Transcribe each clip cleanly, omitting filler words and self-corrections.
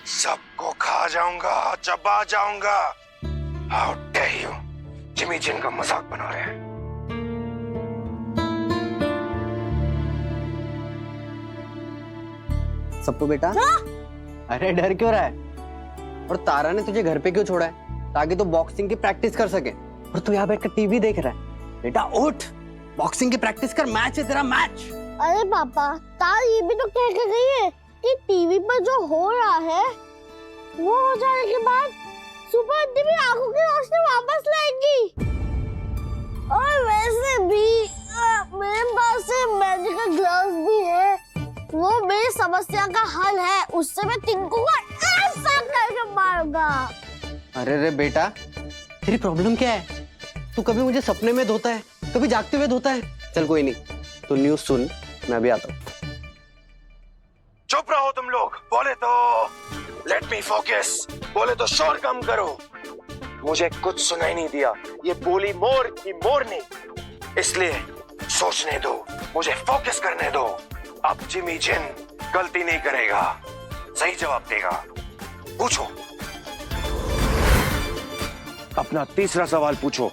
सबको खा जाऊंगा, चबा जाऊंगा। How dare you. जिमी जिन का मजाक बना रहे हैं। सबको बेटा। अरे डर क्यों रहा है? और तारा ने तुझे घर पे क्यों छोड़ा है? ताकि तू बॉक्सिंग की प्रैक्टिस कर सके। और तू यहाँ बैठकर टीवी देख रहा है। बेटा उठ, बॉक्सिंग की प्रैक्टिस कर, मैच है तेरा, मैच। अरे पापा, तारा ये भी तो कह के गई है कि टीवी पर जो हो रहा है वो हो जाने के बाद सुपर आंटी भी आंखों की रोशनी वापस लाएगी। और वैसे भी मेरे पास मेडिकल ग्लव्स भी है, वो मेरी समस्या का हल है। उससे मैं टिंकू को ऐसा करके मारूंगा। अरे रे बेटा, तेरी प्रॉब्लम क्या है? तू कभी मुझे सपने में धोता है, कभी जागते हुए धोता है। चल कोई नहीं, तू न्यूज़ सुन, मैं अभी आता हूँ। चुप रहो तुम लोग। बोले तो लेट मी फोकस, बोले तो शोर कम करो। मुझे कुछ सुनाई नहीं दिया। ये बोली मोर की मोरनी, इसलिए सोचने दो, मुझे फोकस करने दो। अब जिमी जिन गलती नहीं करेगा, सही जवाब देगा। पूछो, अपना तीसरा सवाल पूछो।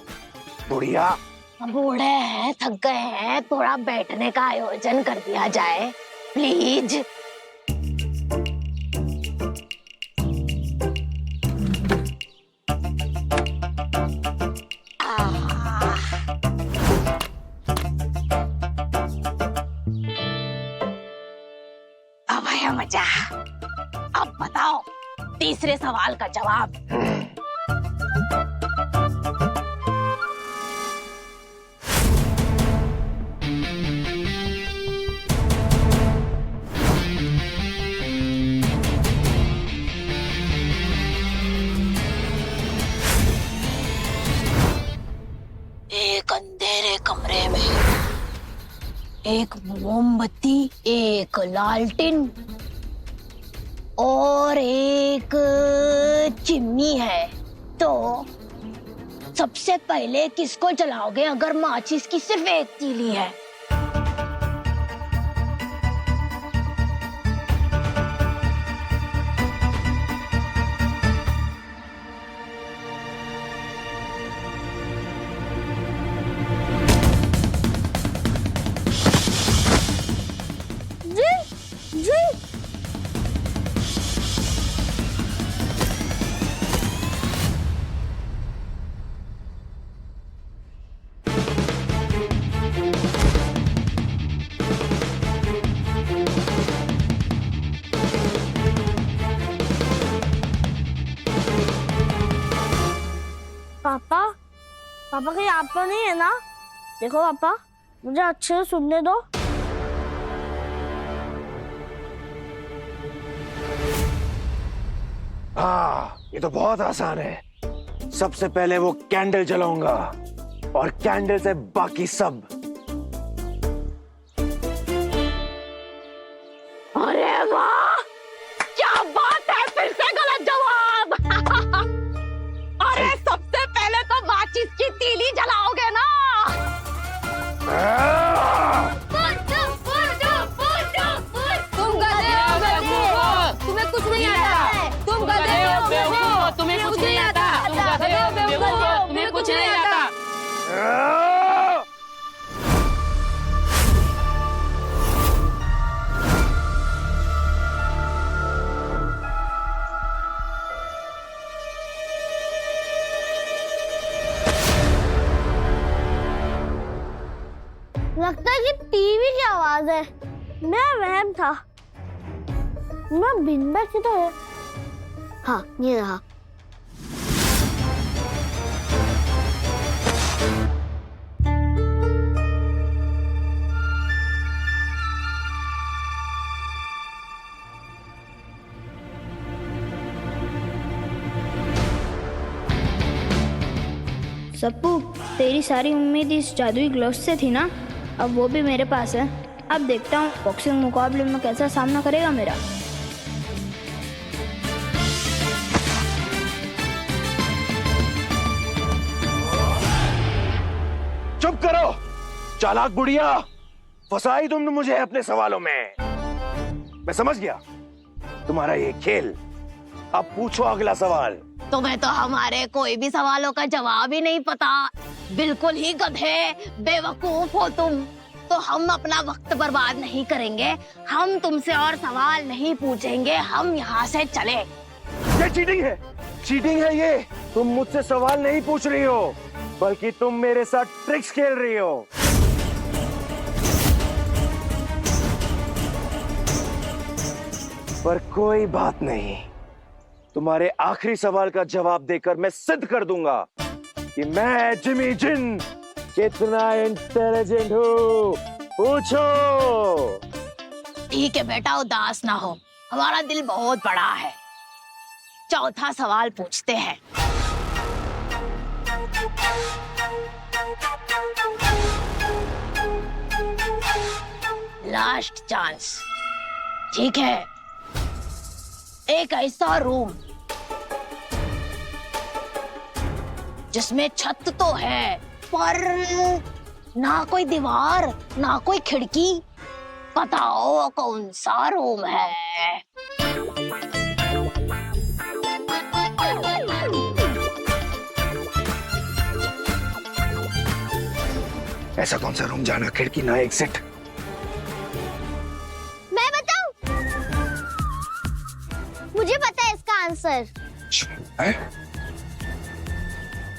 बुढ़िया, बूढ़े हैं, थक गए हैं, थोड़ा बैठने का आयोजन कर दिया जाए प्लीज। अब आया मजा। अब बताओ तीसरे सवाल का जवाब। एक अंधेरे कमरे में एक मोमबत्ती, एक लालटेन और एक चिमनी है। तो सबसे पहले किसको जलाओगे अगर माचिस की सिर्फ एक तीली है? जी पापा, पापा कहीं आप तो नहीं है ना? देखो पापा, मुझे अच्छे से सुनने दो। हाँ, ये तो बहुत आसान है। सबसे पहले वो कैंडल जलाऊंगा और कैंडल से बाकी सब। अरे वाह, क्या बात है, फिर से गलत जवाब। अरे सबसे पहले तो माचिस की तीली जलाओगे ना? तुम गधे हो, गधे। तुम्हें कुछ नहीं आता। तुम गधे हो, बेवकूफ। तुम्हें कुछ नहीं आता। तुम गधे हो, बेवकूफ। तुम्हें कुछ नहीं आता। लगता है कि टीवी की आवाज है। मेरा वहम था। मैं बिन बैग तो है। हाँ, ये रहा। सप्पू, तेरी सारी उम्मीद इस जादुई ग्लव्स से थी ना? अब वो भी मेरे पास है। अब देखता हूँ बॉक्सिंग मुकाबले में कैसा सामना करेगा मेरा। चुप करो चालाक बुढ़िया, फंसाई तुमने मुझे अपने सवालों में। मैं समझ गया तुम्हारा ये खेल अब पूछो अगला सवाल। तुम्हें तो हमारे कोई भी सवालों का जवाब ही नहीं पता। बिल्कुल ही गधे, बेवकूफ हो तुम। तो हम अपना वक्त बर्बाद नहीं करेंगे, हम तुमसे और सवाल नहीं पूछेंगे, हम यहाँ से चले। ये चीटिंग है, चीटिंग है ये। तुम मुझसे सवाल नहीं पूछ रही हो, बल्कि तुम मेरे साथ ट्रिक्स खेल रही हो। पर कोई बात नहीं, तुम्हारे आखिरी सवाल का जवाब देकर मैं सिद्ध कर दूंगा कि मैं जिमी जिन कितना इंटेलिजेंट हूँ। पूछो। ठीक है बेटा, उदास ना हो, हमारा दिल बहुत बड़ा है। चौथा सवाल पूछते हैं। लास्ट चांस, ठीक है। एक ऐसा रूम जिसमें छत तो है पर ना कोई दीवार ना कोई खिड़की। बताओ कौन सा रूम है? ऐसा कौन सा रूम, जाना खिड़की ना एग्जिट? मैं बताऊं? मुझे पता है इसका आंसर।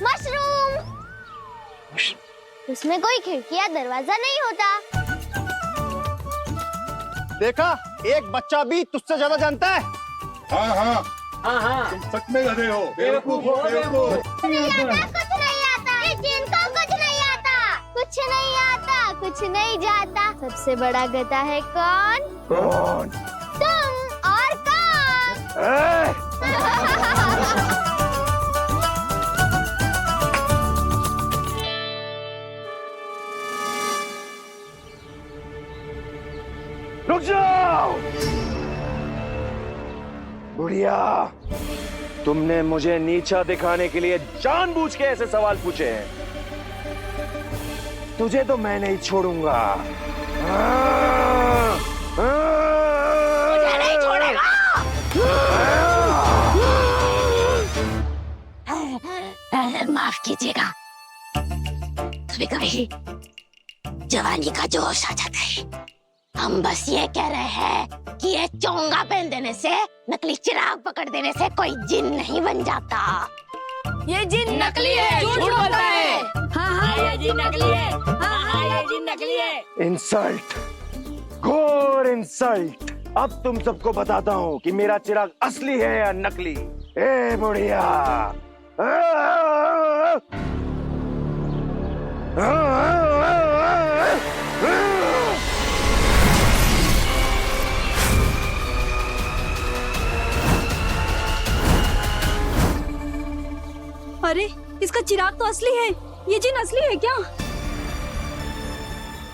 मशरूम। उसमें कोई खिड़की या दरवाजा नहीं होता। देखा, एक बच्चा भी तुझसे ज्यादा जानता है। हाँ हाँ हाँ हाँ, तुम सच में गधे हो, बेवकूफ हो, बेवकूफ। कुछ नहीं आता, जिनको कुछ नहीं आता, कुछ नहीं आता, कुछ नहीं जाता। सबसे बड़ा गधा है कौन? कौन? तुम और कौन? रुक जाओ बुढ़िया, तुमने मुझे नीचा दिखाने के लिए जानबूझ के ऐसे सवाल पूछे हैं। तुझे तो मैं नहीं छोड़ूंगा। मुझे नहीं छोड़ेगा। माफ कीजिएगा, कभी कभी जवानी का जोश आ जाता है। हम बस ये कह रहे हैं कि ये चोंगा पहन देने से, नकली चिराग पकड़ देने से कोई जिन नहीं बन जाता। ये जिन नकली है, झूठ बोलता है। हाँ हाँ, ये जिन नकली है। हाँ हाँ, ये जिन नकली है। इंसल्ट, घोर इंसल्ट। अब तुम सबको बताता हूँ कि मेरा चिराग असली है या नकली। ए बुढ़िया, अरे इसका चिराग तो असली है, ये जिन असली है क्या?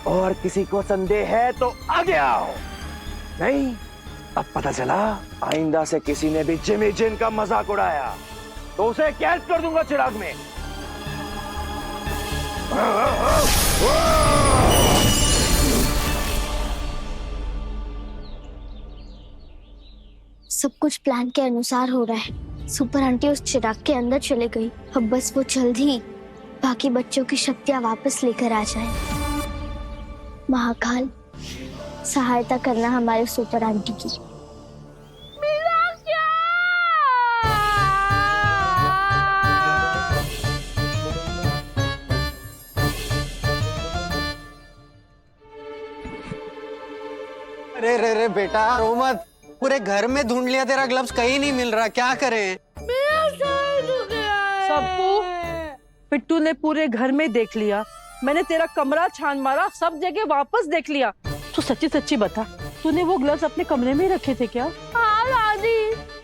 और किसी को संदेह है तो आगे आओ। नहीं, अब पता चला आइंदा से किसी ने भी जिमी जिन का मजाक उड़ाया तो उसे कैद कर दूंगा चिराग में। सब कुछ प्लान के अनुसार हो रहा है। सुपर आंटी उस चिराग के अंदर चले गई। अब बस वो जल्द ही बाकी बच्चों की शक्तियां वापस लेकर आ जाए। महाकाल, सहायता करना हमारे सुपर आंटी की। अरे रे रे बेटा, रो मत। पूरे घर में ढूंढ लिया, तेरा ग्लव्स कहीं नहीं मिल रहा, क्या करें? सबको पिट्टू ने पूरे घर में देख लिया, मैंने तेरा कमरा छान मारा, सब जगह वापस देख लिया। तू सच्ची सच्ची बता, तूने वो ग्लव्स अपने कमरे में रखे थे क्या? हाँ दादी,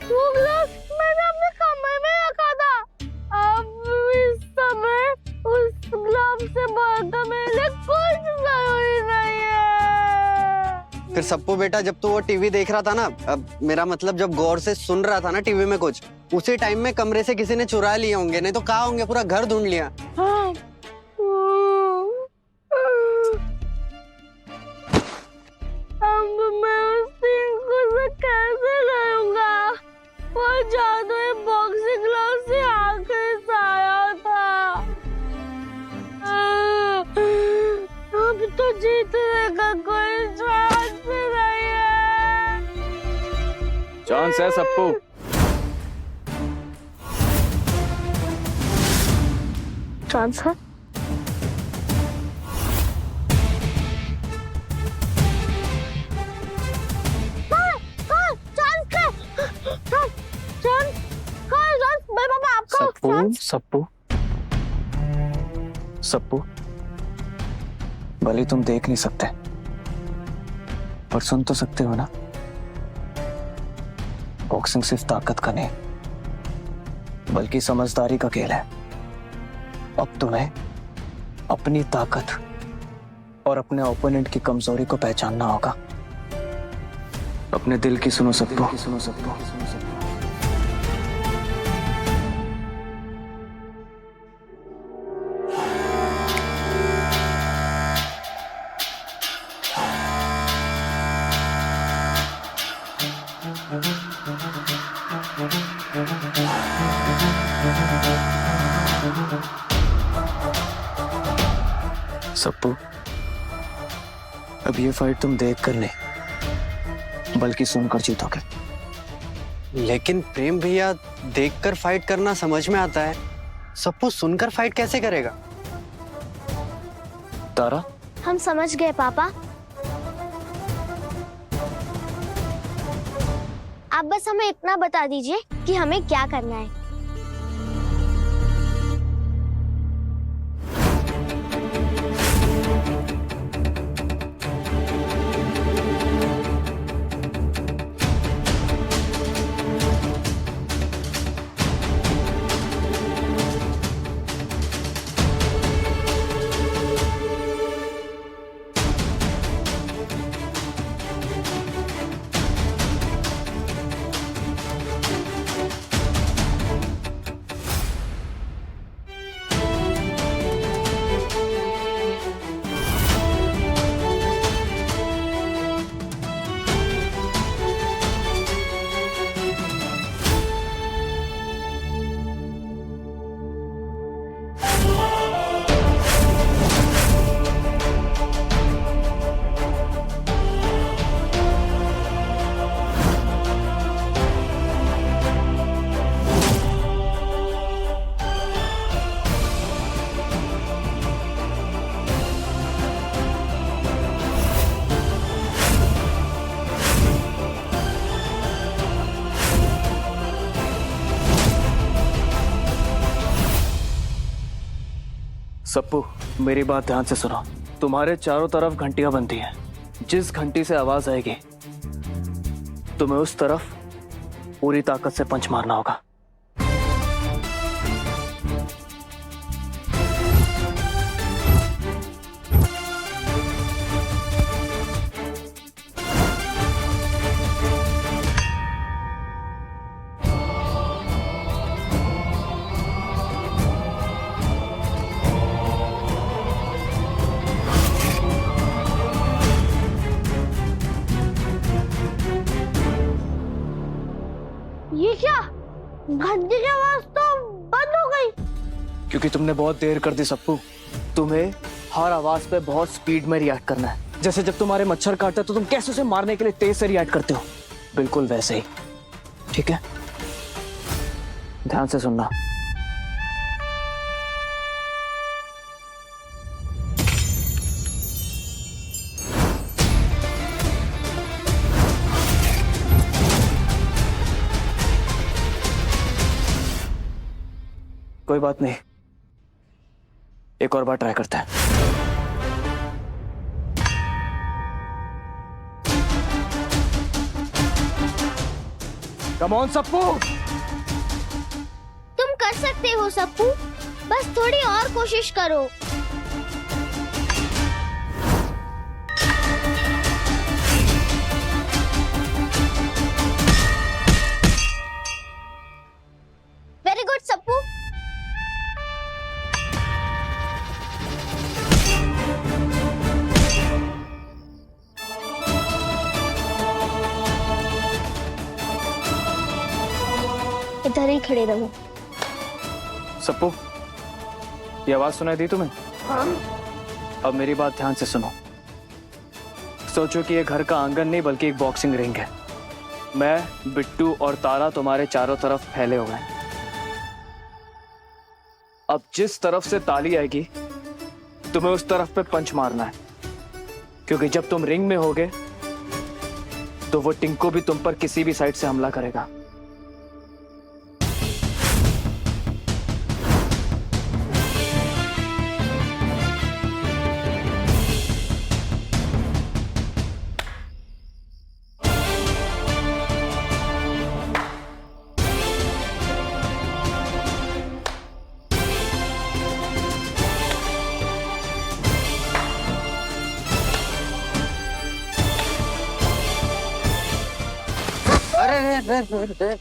वो ग्लव्स मैंने अपने कमरे में रखा था। अब इस समय उस ग्लव्स से बर्तन में कुछ जरूरी नहीं है। फिर सप्पू बेटा, जब तू वो टीवी देख रहा था ना, अब मेरा मतलब जब गौर से सुन रहा था ना टीवी में कुछ, उसी टाइम में कमरे से किसी ने चुरा लिए होंगे, नहीं तो कहाँ होंगे, पूरा घर ढूंढ लिया। हाँ। अब मैं उस दिन को से कैसे लड़ूंगा? वो चांस है सप्पू। चांस है? सप्पू सप्पू, भले तुम देख नहीं सकते पर सुन तो सकते हो ना। बॉक्सिंग सिर्फ ताकत का नहीं बल्कि समझदारी का खेल है। अब तुम्हें अपनी ताकत और अपने ओपोनेंट की कमजोरी को पहचानना होगा। अपने दिल की सुनो सप्पू, सुनो सप्पू। सप्पू, अब ये फाइट तुम देख कर नहीं बल्कि सुनकर जीतोगे। लेकिन प्रेम भैया, देखकर फाइट करना समझ में आता है, सप्पू सुनकर फाइट कैसे करेगा? तारा, हम समझ गए पापा। आप बस हमें इतना बता दीजिए कि हमें क्या करना है। सप्पू, मेरी बात ध्यान से सुनो। तुम्हारे चारों तरफ घंटियां बनती हैं। जिस घंटी से आवाज आएगी तुम्हें उस तरफ पूरी ताकत से पंच मारना होगा। ये क्या? घंटी की आवाज तो बंद हो गई। क्योंकि तुमने बहुत देर कर दी सप्पू। तुम्हें हर आवाज पे बहुत स्पीड में रिएक्ट करना है। जैसे जब तुम्हारे मच्छर काटते तो तुम कैसे उसे मारने के लिए तेज से रिएक्ट करते हो, बिल्कुल वैसे ही। ठीक है, ध्यान से सुनना। कोई बात नहीं, एक और बार ट्राई करते हैं। Come on Sappu. तुम कर सकते हो सप्पू, बस थोड़ी और कोशिश करो। Very good Sappu. इधर ही खड़े रहो। सप्पू, ये आवाज सुनाई दी तुम्हें? हाँ। अब मेरी बात ध्यान से सुनो। सोचो कि ये घर का आंगन नहीं बल्कि एक बॉक्सिंग रिंग है। मैं, बिट्टू और तारा तुम्हारे चारों तरफ फैले हुए हैं। अब जिस तरफ से ताली आएगी तुम्हें उस तरफ पे पंच मारना है, क्योंकि जब तुम रिंग में होगे तो वो टिंको भी तुम पर किसी भी साइड से हमला करेगा।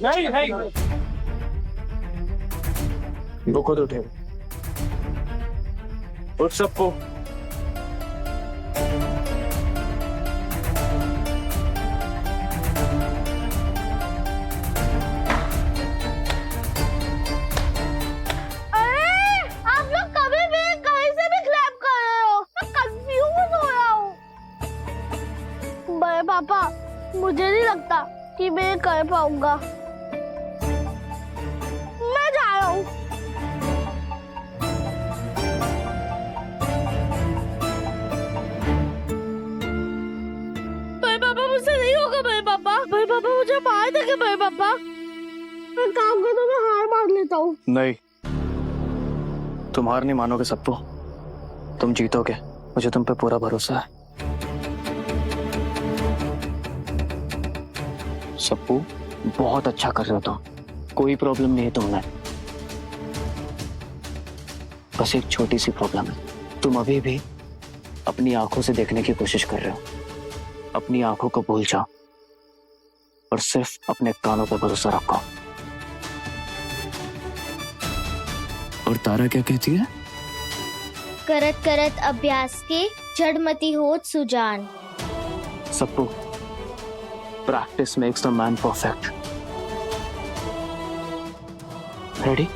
नहीं वो खुद उठे। उठ सबको। आप लोग कभी भी कहीं से भी क्लैप कर रहे हो, मैं कंफ्यूज हो रहा हूँ। बड़े पापा, मुझे नहीं लगता कि मैं ये कर पाऊंगा। मैं जा रहा हूँ। बड़े पापा, मुझसे नहीं होगा। बड़े पापा, बड़े पापा मुझे मार देंगे। बड़े पापा, मैं काम करता हूँ, मैं हार मान लेता हूँ। नहीं, तुम हार नहीं मानोगे सप्पू, तुम जीतोगे। मुझे तुम पे पूरा भरोसा है। सप्पू, बहुत अच्छा कर रहे हो तुम, कोई प्रॉब्लम नहीं है तुम्हें। बस एक छोटी सी प्रॉब्लम है, तुम अभी भी अपनी आंखों से देखने की कोशिश कर रहे हो। अपनी आंखों को भूल जाओ और सिर्फ अपने कानों पर भरोसा रखो। और तारा क्या कहती है? करत करत अभ्यास के जड़मती होत Sujan. सप्पू, practice makes the man perfect. Ready?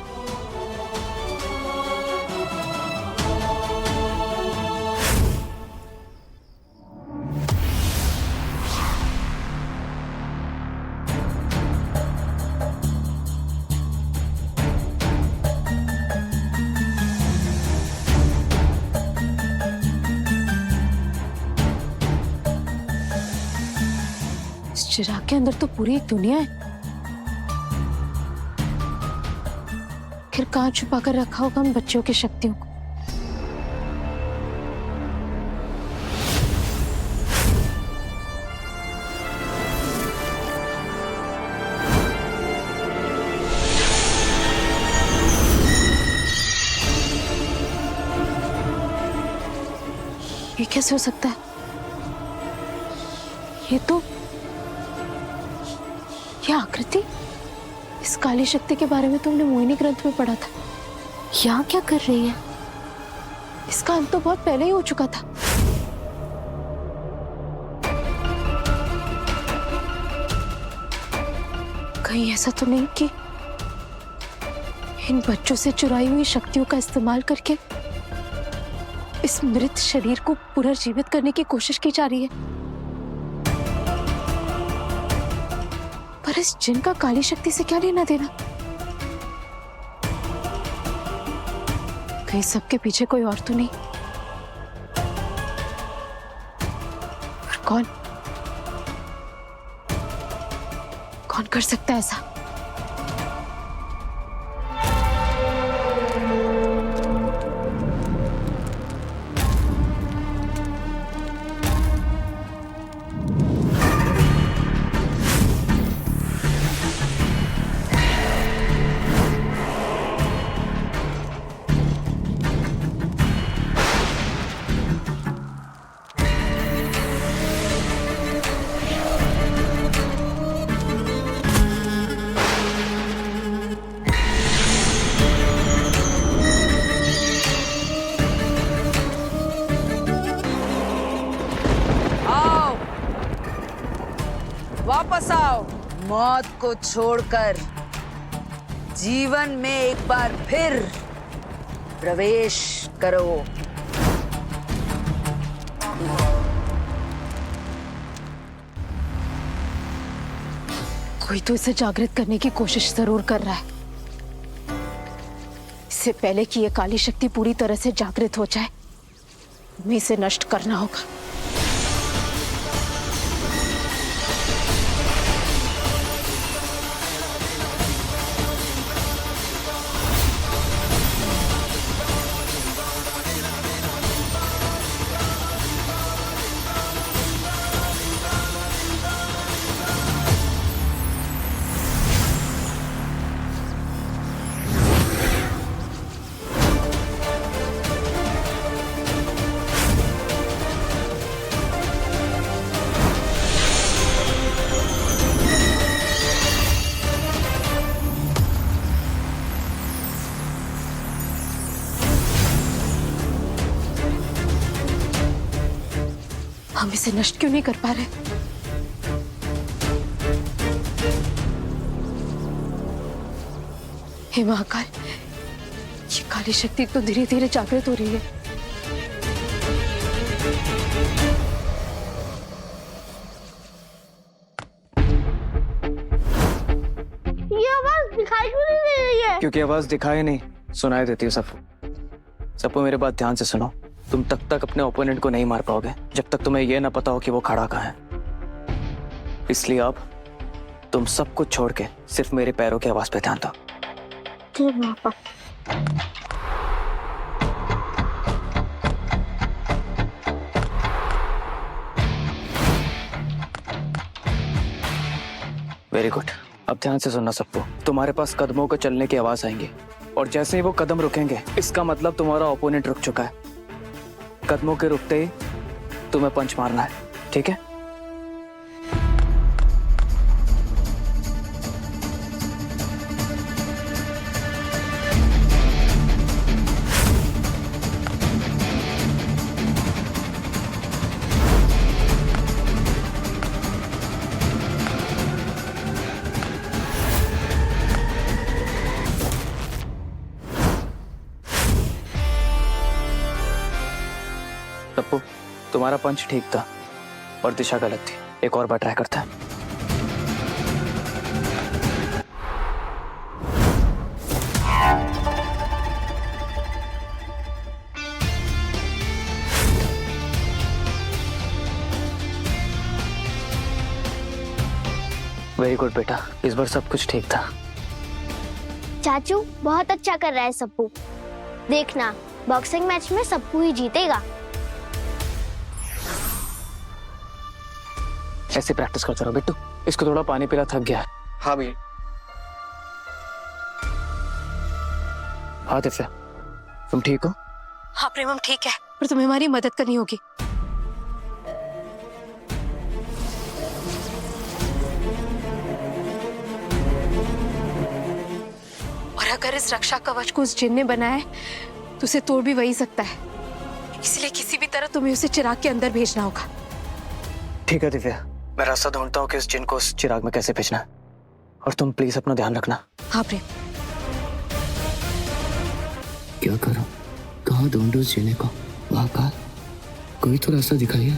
चिराग के अंदर तो पूरी एक दुनिया है। फिर कहाँ छुपा कर रखा होगा उन बच्चों की शक्तियों को? ये कैसे हो सकता है? ये तो क्या आकृति? इस काली शक्ति के बारे में तुमने मोहिनी ग्रंथ में पढ़ा था। यहाँ क्या कर रही है? इसका अंत तो बहुत पहले ही हो चुका था। कहीं ऐसा तो नहीं कि इन बच्चों से चुराई हुई शक्तियों का इस्तेमाल करके इस मृत शरीर को पुनर्जीवित करने की कोशिश की जा रही है? पर इस जिन का काली शक्ति से क्या लेना देना? कहीं सबके पीछे कोई और तो नहीं? पर कौन कर सकता है ऐसा? वापस आओ, मौत को छोड़कर जीवन में एक बार फिर प्रवेश करो। कोई तो इसे जागृत करने की कोशिश जरूर कर रहा है। इससे पहले कि ये काली शक्ति पूरी तरह से जागृत हो जाए, हमें इसे नष्ट करना होगा। हम इसे नष्ट क्यों नहीं कर पा रहे? हे महाकाल, ये काली शक्ति तो धीरे धीरे जागृत हो रही है। ये आवाज दिखाई क्यों नहीं दे रही है? क्योंकि आवाज दिखाई नहीं सुनाई देती है सबको। सबको मेरे बात ध्यान से सुनो। तुम तब तक अपने ओपोनेंट को नहीं मार पाओगे जब तक तुम्हें यह ना पता हो कि वो खड़ा कहाँ है। इसलिए अब तुम सब कुछ छोड़ के सिर्फ मेरे पैरों की आवाज पे ध्यान दो। ठीक पापा। Very good. अब ध्यान से सुनना सबको। तुम्हारे पास कदमों को चलने की आवाज आएंगी और जैसे ही वो कदम रुकेंगे इसका मतलब तुम्हारा ओपोनेंट रुक चुका है। कदमों के रुकते ही तुम्हें पंच मारना है, ठीक है? तप्पू, तुम्हारा पंच ठीक था और दिशा गलत थी। एक और बार ट्राई करते हैं। वेरी गुड बेटा, इस बार सब कुछ ठीक था। चाचू बहुत अच्छा कर रहा है सप्पू। देखना, बॉक्सिंग मैच में सप्पू ही जीतेगा। ऐसे प्रैक्टिस करते रहो बिट्टू। इसको थोड़ा पानी पिला, थक गया है। हाँ भैया। हाँ दिव्या, तुम ठीक हो? हाँ प्रेम, हम ठीक है, पर तुम्हें हमारी मदद करनी होगी। और अगर इस रक्षा कवच को उस जिन ने बनाया है तो उसे तोड़ भी वही सकता है। इसलिए किसी भी तरह तुम्हें उसे चिराग के अंदर भेजना होगा। ठीक है दिव्या, मैं रास्ता ढूंढता हूँ कि इस जिन को उस चिराग में कैसे भेजना है। और तुम प्लीज अपना ध्यान रखना। हाँ प्रेम। क्या करूं? कहाँ ढूंढूं उस जिने को? महाकाल, कोई तो रास्ता दिखाइए।